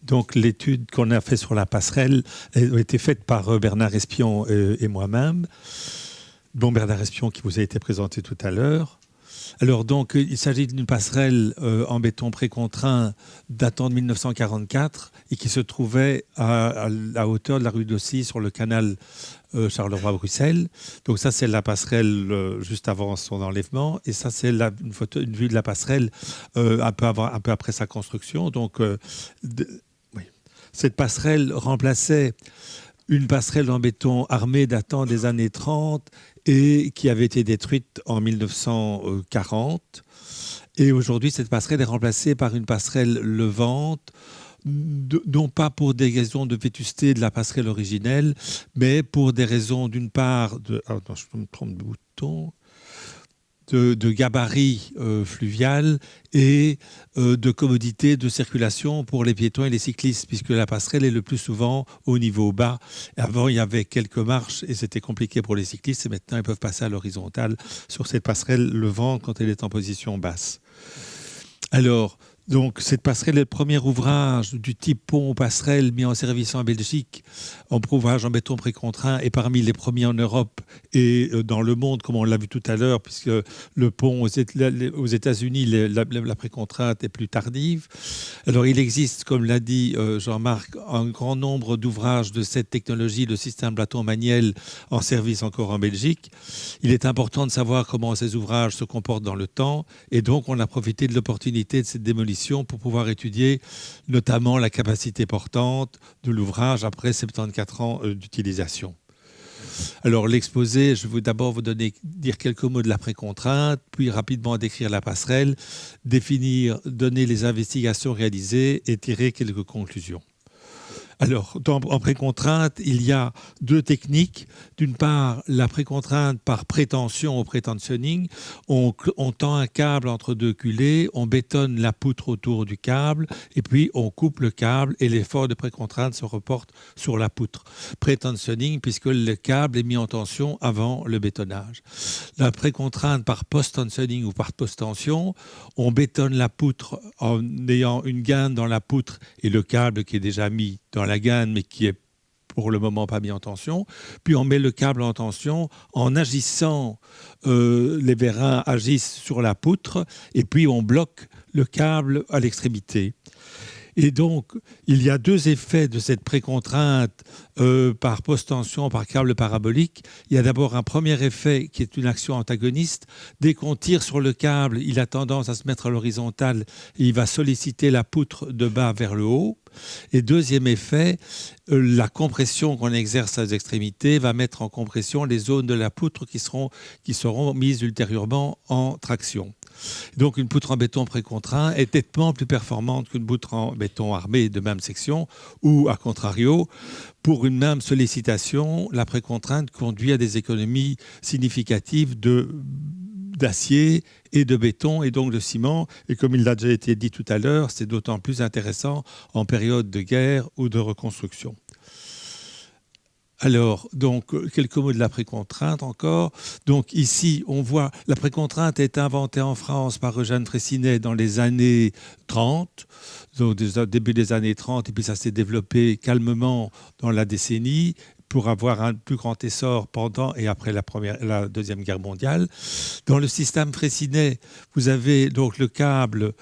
Donc l'étude qu'on a faite sur la passerelle a été faite par Bernard Espion et moi-même. Bon, Bernard Espion qui vous a été présenté tout à l'heure. Alors donc, il s'agit d'une passerelle en béton précontraint datant de 1944 et qui se trouvait à la hauteur de la rue d'Aussy sur le canal Charleroi-Bruxelles. Donc ça, c'est la passerelle juste avant son enlèvement. Et ça, c'est une vue de la passerelle un peu après sa construction. Donc, oui. Cette passerelle remplaçait une passerelle en béton armé datant des années 30 et qui avait été détruite en 1940. Et aujourd'hui, cette passerelle est remplacée par une passerelle levante, non pas pour des raisons de vétusté de la passerelle originelle, mais pour des raisons d'une part je me trompe de bouton, de gabarit fluvial et de commodité de circulation pour les piétons et les cyclistes, puisque la passerelle est le plus souvent au niveau bas. Avant, il y avait quelques marches et c'était compliqué pour les cyclistes, et maintenant, ils peuvent passer à l'horizontale sur cette passerelle levant quand elle est en position basse. Alors, donc, cette passerelle est le premier ouvrage du type pont-passerelle mis en service en Belgique, en ouvrage en béton précontraint, et parmi les premiers en Europe et dans le monde, comme on l'a vu tout à l'heure, puisque le pont aux États-Unis, la précontrainte est plus tardive. Alors, il existe, comme l'a dit Jean-Marc, un grand nombre d'ouvrages de cette technologie, de système Blaton-Maniel, en service encore en Belgique. Il est important de savoir comment ces ouvrages se comportent dans le temps, et donc on a profité de l'opportunité de cette démolition pour pouvoir étudier notamment la capacité portante de l'ouvrage après 74 ans d'utilisation. Alors l'exposé, je vais d'abord dire quelques mots de la précontrainte, puis rapidement décrire la passerelle, donner les investigations réalisées et tirer quelques conclusions. Alors, en précontrainte, il y a deux techniques. D'une part, la précontrainte par prétention au prétentioning. On tend un câble entre deux culées, on bétonne la poutre autour du câble, et puis on coupe le câble et l'effort de précontrainte se reporte sur la poutre. Prétentioning, puisque le câble est mis en tension avant le bétonnage. La précontrainte par post-tensioning ou par post-tension, on bétonne la poutre en ayant une gaine dans la poutre et le câble qui est déjà mis dans la gaine, mais qui est pour le moment pas mis en tension. Puis on met le câble en tension en agissant, les vérins agissent sur la poutre, et puis on bloque le câble à l'extrémité. Et donc, il y a deux effets de cette précontrainte par post-tension, par câble parabolique. Il y a d'abord un premier effet qui est une action antagoniste. Dès qu'on tire sur le câble, il a tendance à se mettre à l'horizontale et il va solliciter la poutre de bas vers le haut. Et deuxième effet, la compression qu'on exerce à l'extrémité va mettre en compression les zones de la poutre qui seront mises ultérieurement en traction. Donc une poutre en béton précontraint est nettement plus performante qu'une poutre en béton armé de même section, ou à contrario, pour une même sollicitation, la précontrainte conduit à des économies significatives d'acier et de béton et donc de ciment. Et comme il a déjà été dit tout à l'heure, c'est d'autant plus intéressant en période de guerre ou de reconstruction. Alors, donc, quelques mots de la précontrainte encore. Donc, ici, on voit, la précontrainte est inventée en France par Eugène Freycinet dans les années 30, donc début des années 30, et puis ça s'est développé calmement dans la décennie pour avoir un plus grand essor pendant et après la Deuxième Guerre mondiale. Dans le système Freycinet, vous avez donc le câble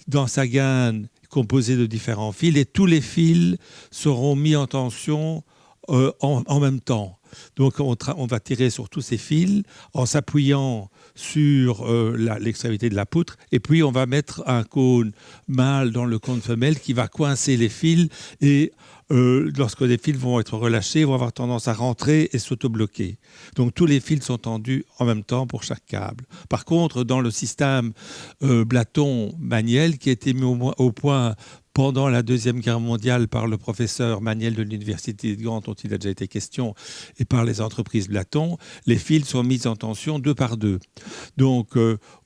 dans sa gaine composé de différents fils, et tous les fils seront mis en tension en même temps. Donc on va tirer sur tous ces fils en s'appuyant sur l'extrémité de la poutre, et puis on va mettre un cône mâle dans le cône femelle qui va coincer les fils, et lorsque les fils vont être relâchés, ils vont avoir tendance à rentrer et s'auto-bloquer. Donc tous les fils sont tendus en même temps pour chaque câble. Par contre, dans le système Blaton-Maniel, qui a été mis au point pendant la Deuxième Guerre mondiale par le professeur Maniel de l'Université de Gand, dont il a déjà été question, et par les entreprises Blaton, les fils sont mis en tension deux par deux. Donc,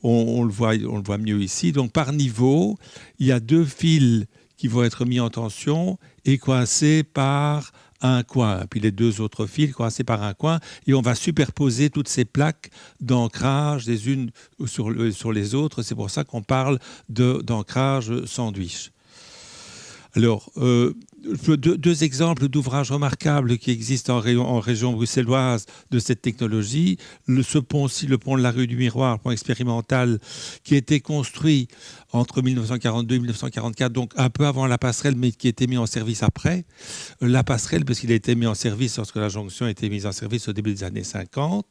on le voit mieux ici. Donc, par niveau, il y a deux fils qui vont être mis en tension et coincés par un coin, puis les deux autres fils coincés par un coin, et on va superposer toutes ces plaques d'ancrage les unes sur les autres. C'est pour ça qu'on parle d'ancrage sandwich. Alors, deux exemples d'ouvrages remarquables qui existent en région bruxelloise de cette technologie. Ce pont-ci, le pont de la rue du Miroir, pont expérimental, qui a été construit entre 1942 et 1944, donc un peu avant la passerelle, mais qui a été mis en service après. La passerelle, parce qu'il a été mis en service lorsque la jonction a été mise en service au début des années 50.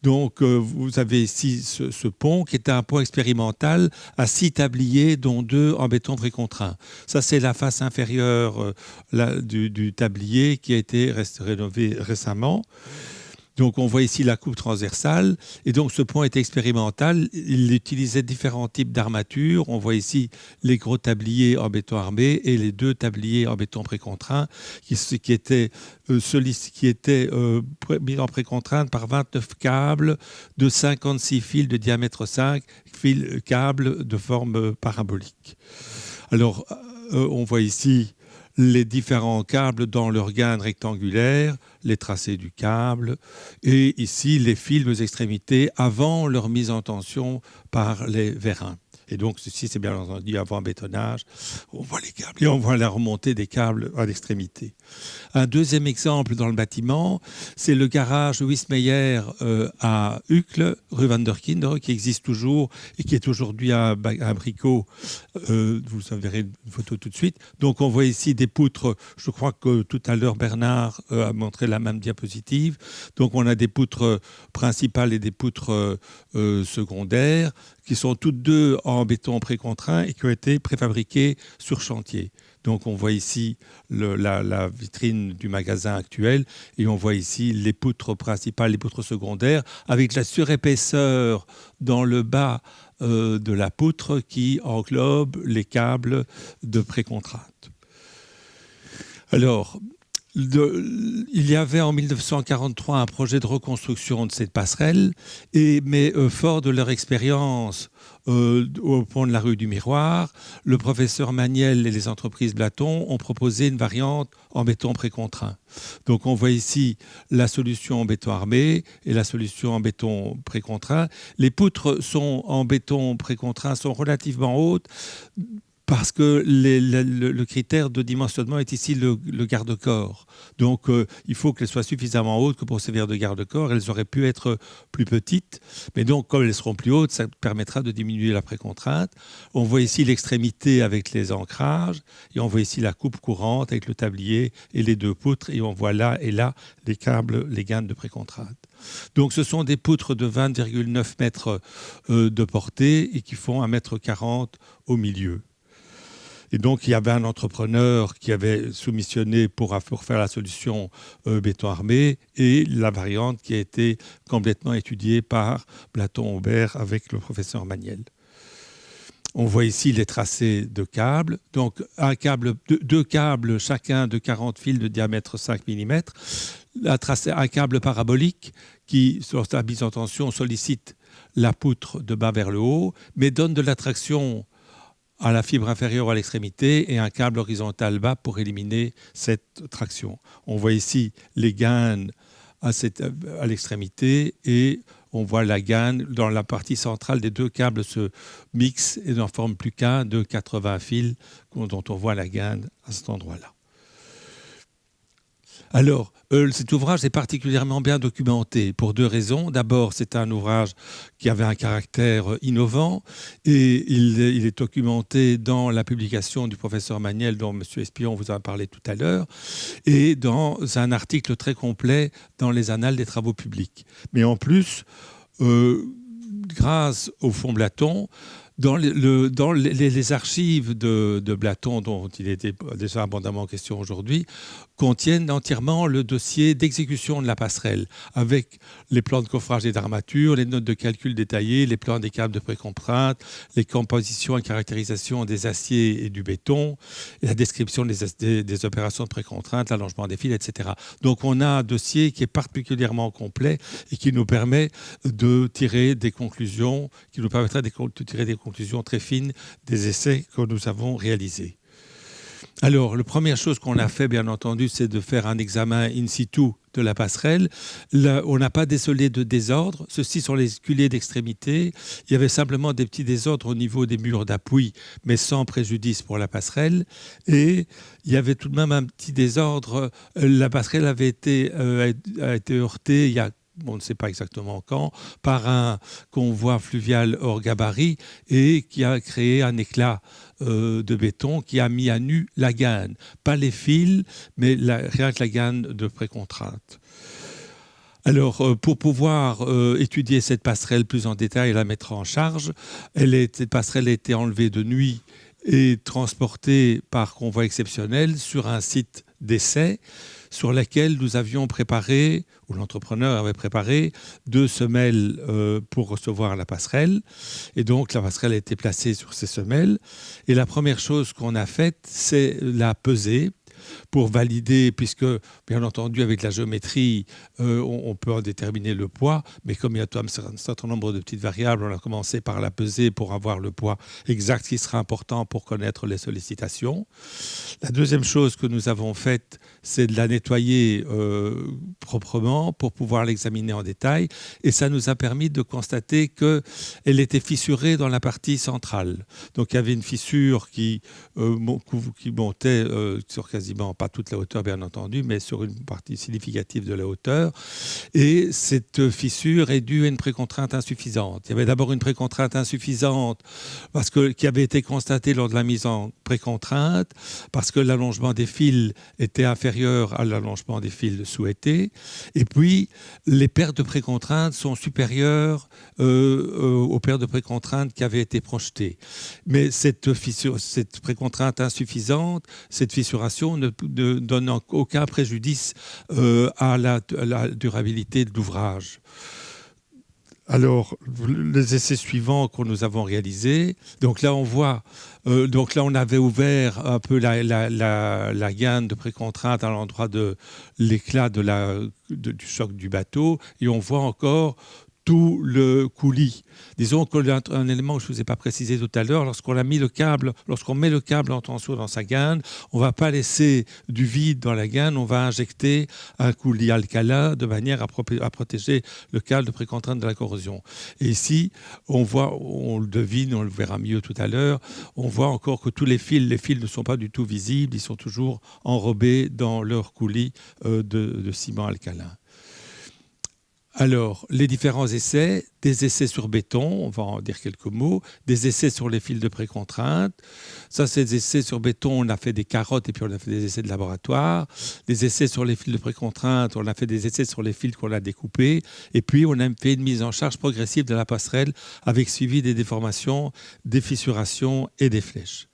Donc, vous avez ici ce pont qui est un pont expérimental à 6 tabliers, dont 2 en béton précontraint. Ça, c'est la face inférieure du tablier qui a été rénové récemment. Donc, on voit ici la coupe transversale. Et donc, ce pont était expérimental. Il utilisait différents types d'armatures. On voit ici les gros tabliers en béton armé et les 2 tabliers en béton précontraint qui étaient mis en précontrainte par 29 câbles de 56 fils de diamètre 5, câbles de forme parabolique. Alors, on voit ici les différents câbles dans leur gaine rectangulaire, les tracés du câble, et ici les fils aux extrémités avant leur mise en tension par les vérins. Et donc, ceci, c'est bien entendu avant bétonnage. On voit les câbles et on voit la remontée des câbles à l'extrémité. Un deuxième exemple dans le bâtiment, c'est le garage Wismeyer à Uccle, rue Van der Kinder, qui existe toujours et qui est aujourd'hui un bricot. Vous en verrez une photo tout de suite. Donc, on voit ici des poutres. Je crois que tout à l'heure, Bernard a montré la même diapositive. Donc, on a des poutres principales et des poutres secondaires qui sont toutes deux en béton précontraint et qui ont été préfabriquées sur chantier. Donc on voit ici la vitrine du magasin actuel et on voit ici les poutres principales, les poutres secondaires, avec la surépaisseur dans le bas de la poutre qui englobe les câbles de précontrainte. Alors, il y avait en 1943 un projet de reconstruction de cette passerelle, mais fort de leur expérience au pont de la rue du Miroir, le professeur Maniel et les entreprises Blaton ont proposé une variante en béton précontraint. Donc on voit ici la solution en béton armé et la solution en béton précontraint. Les poutres en béton précontraint sont relativement hautes, parce que le critère de dimensionnement est ici le garde-corps. Donc, il faut qu'elles soient suffisamment hautes que pour servir de garde-corps. Elles auraient pu être plus petites. Mais donc, comme elles seront plus hautes, ça permettra de diminuer la précontrainte. On voit ici l'extrémité avec les ancrages. Et on voit ici la coupe courante avec le tablier et les 2 poutres. Et on voit là et là les câbles, les gaines de précontrainte. Donc, ce sont des poutres de 20,9 mètres de portée et qui font 1,40 m au milieu. Et donc, il y avait un entrepreneur qui avait soumissionné pour faire la solution béton armé et la variante qui a été complètement étudiée par Blaton-Aubert avec le professeur Maniel. On voit ici les tracés de câbles. Donc, deux câbles, chacun de 40 fils de diamètre 5 mm. Un câble parabolique qui, sur sa mise en tension, sollicite la poutre de bas vers le haut, mais donne de la traction à la fibre inférieure à l'extrémité et un câble horizontal bas pour éliminer cette traction. On voit ici les gaines à l'extrémité et on voit la gaine dans la partie centrale des 2 câbles se mixent et n'en forment plus qu'un de 80 fils dont on voit la gaine à cet endroit-là. Alors, cet ouvrage est particulièrement bien documenté pour 2 raisons. D'abord, c'est un ouvrage qui avait un caractère innovant et il est documenté dans la publication du professeur Maniel dont M. Espion vous a parlé tout à l'heure et dans un article très complet dans les Annales des travaux publics. Mais en plus, grâce au fonds Blaton, dans les archives de Blaton, dont il était déjà abondamment question aujourd'hui, contiennent entièrement le dossier d'exécution de la passerelle, avec les plans de coffrage et d'armature, les notes de calcul détaillées, les plans des câbles de précontrainte, les compositions et caractérisations des aciers et du béton, et la description des opérations de précontrainte, l'allongement des fils, etc. Donc on a un dossier qui est particulièrement complet et qui nous permet de tirer des conclusions, qui nous permettra de tirer des conclusions très fines des essais que nous avons réalisés. Alors, la première chose qu'on a fait, bien entendu, c'est de faire un examen in situ de la passerelle. Là, on n'a pas décelé de désordre. Ceux-ci sont les culées d'extrémité. Il y avait simplement des petits désordres au niveau des murs d'appui, mais sans préjudice pour la passerelle. Et il y avait tout de même un petit désordre. La passerelle a été heurtée il y a on ne sait pas exactement quand, par un convoi fluvial hors gabarit et qui a créé un éclat de béton qui a mis à nu la gaine. Pas les fils, mais rien que la gaine de précontrainte. Alors, pour pouvoir étudier cette passerelle plus en détail et la mettre en charge, cette passerelle a été enlevée de nuit et transportée par convoi exceptionnel sur un site d'essai sur laquelle nous avions préparé, ou l'entrepreneur avait préparé, 2 semelles pour recevoir la passerelle. Et donc, la passerelle a été placée sur ces semelles. Et la première chose qu'on a faite, c'est la peser pour valider, puisque, bien entendu, avec la géométrie, on peut en déterminer le poids, mais comme il y a un certain nombre de petites variables, on a commencé par la peser pour avoir le poids exact qui sera important pour connaître les sollicitations. La deuxième chose que nous avons faite, c'est de la nettoyer proprement pour pouvoir l'examiner en détail. Et ça nous a permis de constater qu'elle était fissurée dans la partie centrale. Donc il y avait une fissure qui montait sur quasiment, pas toute la hauteur bien entendu, mais sur une partie significative de la hauteur. Et cette fissure est due à une précontrainte insuffisante. Il y avait d'abord une précontrainte insuffisante qui avait été constatée lors de la mise en précontrainte, parce que l'allongement des fils était inférieur à l'allongement des fils souhaités. Et puis, les paires de précontraintes sont supérieures aux paires de précontraintes qui avaient été projetées. Mais cette précontrainte insuffisante, cette fissuration ne donne aucun préjudice à la durabilité de l'ouvrage. Alors, les essais suivants que nous avons réalisés, donc là on voit, on avait ouvert un peu la gaine de précontrainte à l'endroit de l'éclat du choc du bateau, et on voit encore tout le coulis. Disons qu'un élément que je ne vous ai pas précisé tout à l'heure, lorsqu'on met le câble en tension dans sa gaine, on ne va pas laisser du vide dans la gaine, on va injecter un coulis alcalin de manière à protéger le câble de précontrainte de la corrosion. Et ici, on le devine, on le verra mieux tout à l'heure, on voit encore que tous les fils ne sont pas du tout visibles, ils sont toujours enrobés dans leur coulis de ciment alcalin. Alors, les différents essais, des essais sur béton, on va en dire quelques mots, des essais sur les fils de précontrainte. Ça, c'est des essais sur béton, on a fait des carottes et puis on a fait des essais de laboratoire. Des essais sur les fils de précontrainte, on a fait des essais sur les fils qu'on a découpés. Et puis, on a fait une mise en charge progressive de la passerelle avec suivi des déformations, des fissurations et des flèches.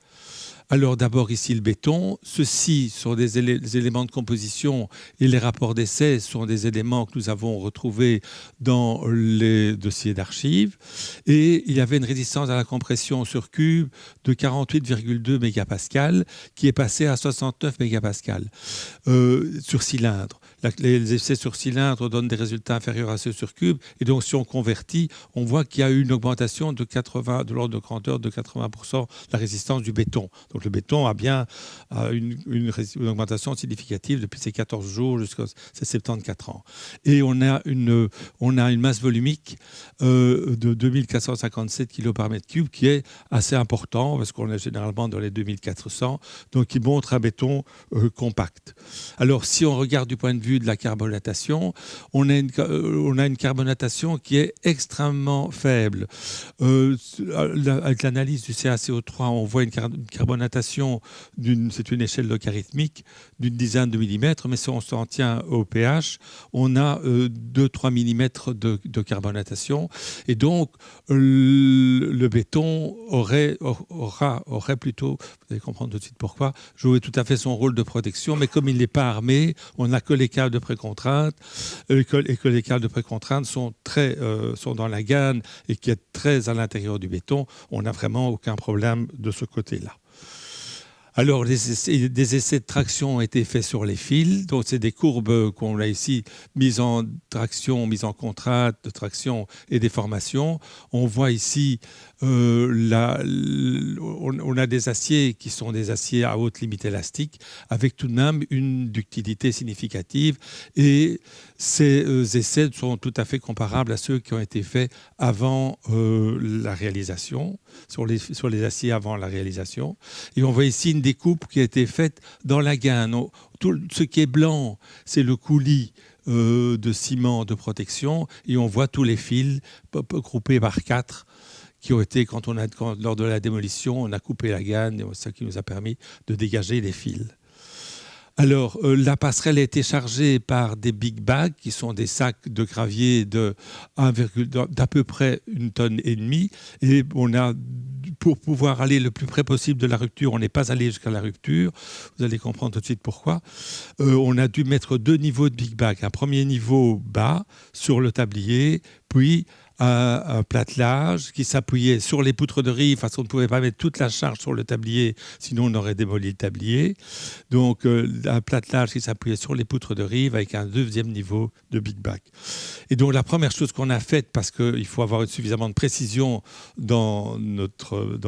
Alors d'abord ici le béton, ceux-ci sont des éléments de composition et les rapports d'essai sont des éléments que nous avons retrouvés dans les dossiers d'archives. Et il y avait une résistance à la compression sur cube de 48,2 mégapascales qui est passée à 69 mégapascales sur cylindre. Les essais sur cylindre donnent des résultats inférieurs à ceux sur cube. Et donc, si on convertit, on voit qu'il y a eu une augmentation de l'ordre de grandeur de 80% de la résistance du béton. Donc, le béton a bien une augmentation significative depuis ses 14 jours jusqu'à ses 74 ans. Et on a une masse volumique de 2457 kg par mètre cube qui est assez important parce qu'on est généralement dans les 2400. Donc, il montre un béton compact. Alors, si on regarde du point de vue de la carbonatation, on a une carbonatation qui est extrêmement faible. Avec l'analyse du CaCO3, on voit une carbonatation, c'est une échelle logarithmique d'une dizaine de millimètres, mais si on s'en tient au pH, on a 2-3 millimètres de carbonatation. Et donc, le béton aurait plutôt, vous allez comprendre tout de suite pourquoi, joué tout à fait son rôle de protection, mais comme il n'est pas armé, on n'a que les câbles de précontrainte et que les câbles de précontrainte sont dans la gaine et qui est très à l'intérieur du béton, on n'a vraiment aucun problème de ce côté-là. Alors, des essais de traction ont été faits sur les fils. Donc, c'est des courbes qu'on a ici, mise en traction, mise en contrainte de traction et déformation. On voit ici, on a des aciers qui sont des aciers à haute limite élastique, avec tout de même une ductilité significative. Et ces essais sont tout à fait comparables à ceux qui ont été faits avant la réalisation, sur les aciers avant la réalisation. Et on voit ici une découpe qui a été faite dans la gaine. Tout ce qui est blanc, c'est le coulis de ciment de protection, et on voit tous les fils groupés par 4 qui ont été, lors de la démolition, on a coupé la gaine, et c'est ça qui nous a permis de dégager les fils. Alors, la passerelle a été chargée par des big bags, qui sont des sacs de gravier d'à peu près 1,5 tonne. Et pour pouvoir aller le plus près possible de la rupture, on n'est pas allé jusqu'à la rupture. Vous allez comprendre tout de suite pourquoi. On a dû mettre 2 niveaux de big bag. Un premier niveau bas, sur le tablier, puis un platelage qui s'appuyait sur les poutres de rive, parce qu'on ne pouvait pas mettre toute la charge sur le tablier, sinon on aurait démoli le tablier. Donc un platelage qui s'appuyait sur les poutres de rive avec un 2e niveau de big bag. Et donc la première chose qu'on a faite, parce qu'il faut avoir suffisamment de précision dans notre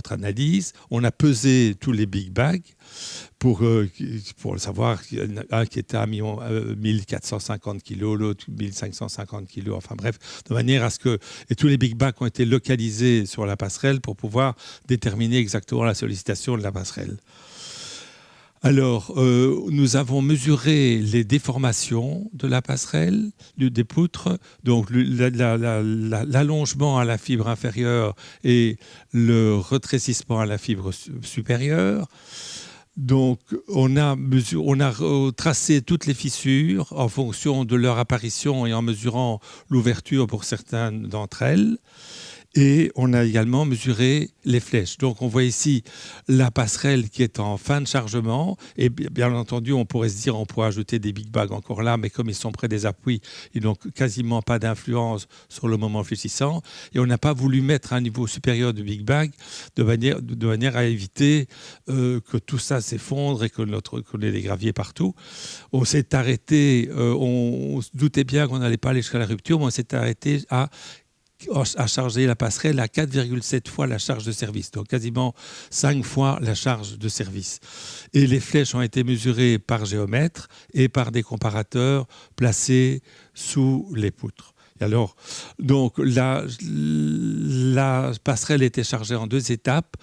analyse, on a pesé tous les big bags pour savoir un qui était à 1450 kg, l'autre 1550 kg, enfin bref, de manière à ce que... Et tous les big bags ont été localisés sur la passerelle pour pouvoir déterminer exactement la sollicitation de la passerelle. Alors, nous avons mesuré les déformations de la passerelle, des poutres, donc l'allongement à la fibre inférieure et le rétrécissement à la fibre supérieure. Donc, on a tracé toutes les fissures en fonction de leur apparition et en mesurant l'ouverture pour certaines d'entre elles. Et on a également mesuré les flèches. Donc on voit ici la passerelle qui est en fin de chargement. Et bien entendu, on pourrait se dire on pourrait ajouter des big bags encore là, mais comme ils sont près des appuis, ils n'ont quasiment pas d'influence sur le moment fléchissant. Et on n'a pas voulu mettre un niveau supérieur de big bag de manière à éviter que tout ça s'effondre et qu'on ait des graviers partout. On s'est arrêté, on se doutait bien qu'on n'allait pas aller jusqu'à la rupture, mais on s'est arrêté à charger la passerelle à 4,7 fois la charge de service, donc quasiment 5 fois la charge de service. Et les flèches ont été mesurées par géomètre et par des comparateurs placés sous les poutres. Et alors, donc, la passerelle était chargée en 2 étapes.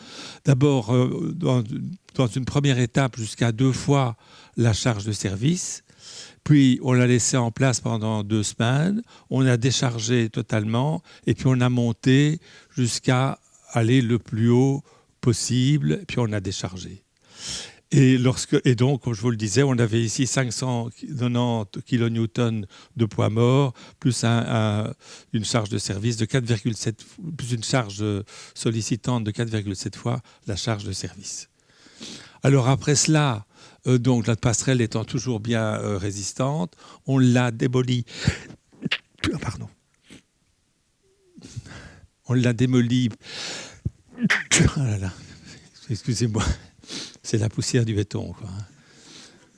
D'abord, dans une première étape, jusqu'à 2 fois la charge de service. Puis, on l'a laissé en place pendant 2 semaines. On a déchargé totalement. Et puis, on a monté jusqu'à aller le plus haut possible. Et puis, on a déchargé. Et donc, comme je vous le disais, on avait ici 590 kN de poids mort, plus une charge de service de 4,7, plus une charge sollicitante de 4,7 fois la charge de service. Alors, après cela... donc la passerelle étant toujours bien résistante, on l'a démolie. Pardon. On l'a démolie. Oh là là. Excusez-moi. C'est la poussière du béton, quoi.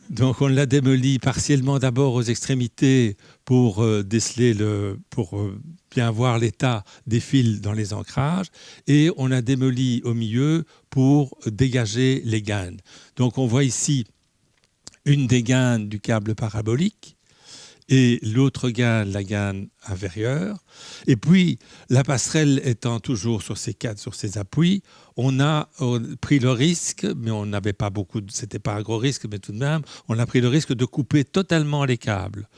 Donc on l'a démolie partiellement d'abord aux extrémités pour bien voir l'état des fils dans les ancrages, et on a démoli au milieu pour dégager les gaines. Donc on voit ici une des gaines du câble parabolique et l'autre gaine, la gaine inférieure. Et puis, la passerelle étant toujours sur ces appuis, on a pris le risque, mais on n'avait pas c'était pas un gros risque, mais tout de même, on a pris le risque de couper totalement les câbles.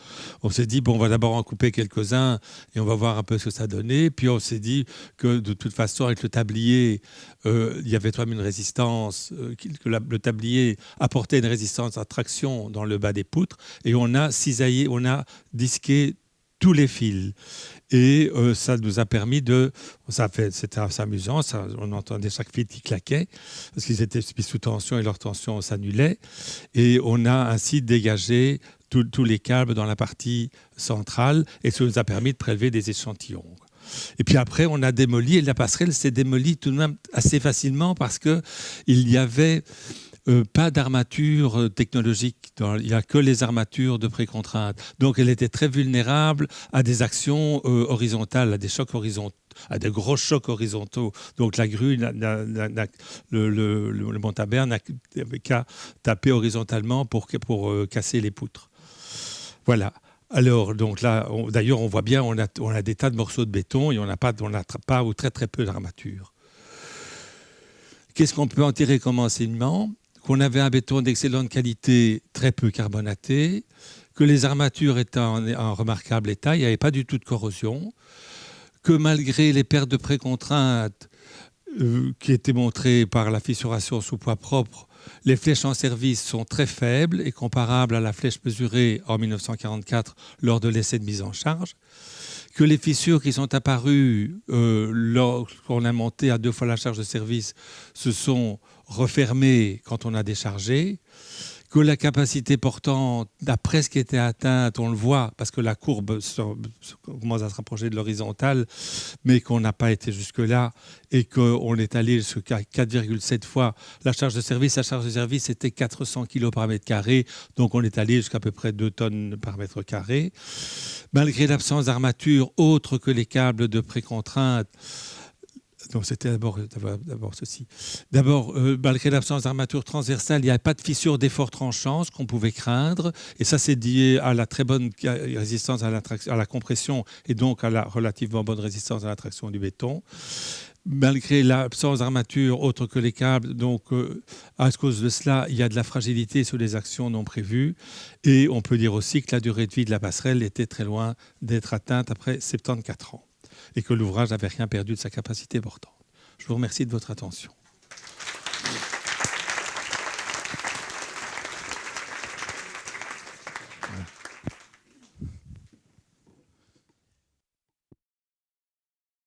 On s'est dit, bon, on va d'abord en couper quelques-uns et on va voir un peu ce que ça donnait. Puis on s'est dit que de toute façon, avec le tablier, il y avait quand même une résistance, que le tablier apportait une résistance à traction dans le bas des poutres, et on a cisaillé, on a disqué tous les fils. Et ça nous a permis c'était assez amusant, on entendait chaque fil qui claquait, parce qu'ils étaient mis sous tension et leur tension s'annulait. Et on a ainsi dégagé tous les câbles dans la partie centrale, et ça nous a permis de prélever des échantillons. Et puis après, on a démoli, et la passerelle s'est démolie tout de même assez facilement parce qu'il n'y avait pas d'armature technologique. Il n'y a que les armatures de précontrainte. Donc elle était très vulnérable à des actions horizontales, à des chocs horizontaux, à des gros chocs horizontaux. Donc la grue, le montabert n'a qu'à taper horizontalement pour casser les poutres. Voilà. Alors, donc là, d'ailleurs, on voit bien, on a des tas de morceaux de béton et on n'a pas ou très très peu d'armature. Qu'est-ce qu'on peut en tirer comme enseignement? Qu'on avait un béton d'excellente qualité, très peu carbonaté, que les armatures étaient en remarquable état, il n'y avait pas du tout de corrosion, que malgré les pertes de précontrainte qui étaient montrées par la fissuration sous poids propre, les flèches en service sont très faibles et comparables à la flèche mesurée en 1944 lors de l'essai de mise en charge, que les fissures qui sont apparues lorsqu'on a monté à 2 fois la charge de service se sont refermées quand on a déchargé, que la capacité portante a presque été atteinte, on le voit, parce que la courbe commence à se rapprocher de l'horizontale, mais qu'on n'a pas été jusque-là et qu'on est allé jusqu'à 4,7 fois la charge de service. La charge de service était 400 kg par mètre carré, donc on est allé jusqu'à peu près 2 tonnes par mètre carré. Malgré l'absence d'armature autre que les câbles de précontrainte, donc c'était d'abord ceci. D'abord, malgré l'absence d'armature transversale, il n'y a pas de fissure d'effort tranchant, ce qu'on pouvait craindre. Et ça, c'est lié à la très bonne résistance à la compression et donc à la relativement bonne résistance à la traction du béton. Malgré l'absence d'armature autre que les câbles, donc à cause de cela, il y a de la fragilité sur les actions non prévues. Et on peut dire aussi que la durée de vie de la passerelle était très loin d'être atteinte après 74 ans. Et que l'ouvrage n'avait rien perdu de sa capacité portante. Je vous remercie de votre attention.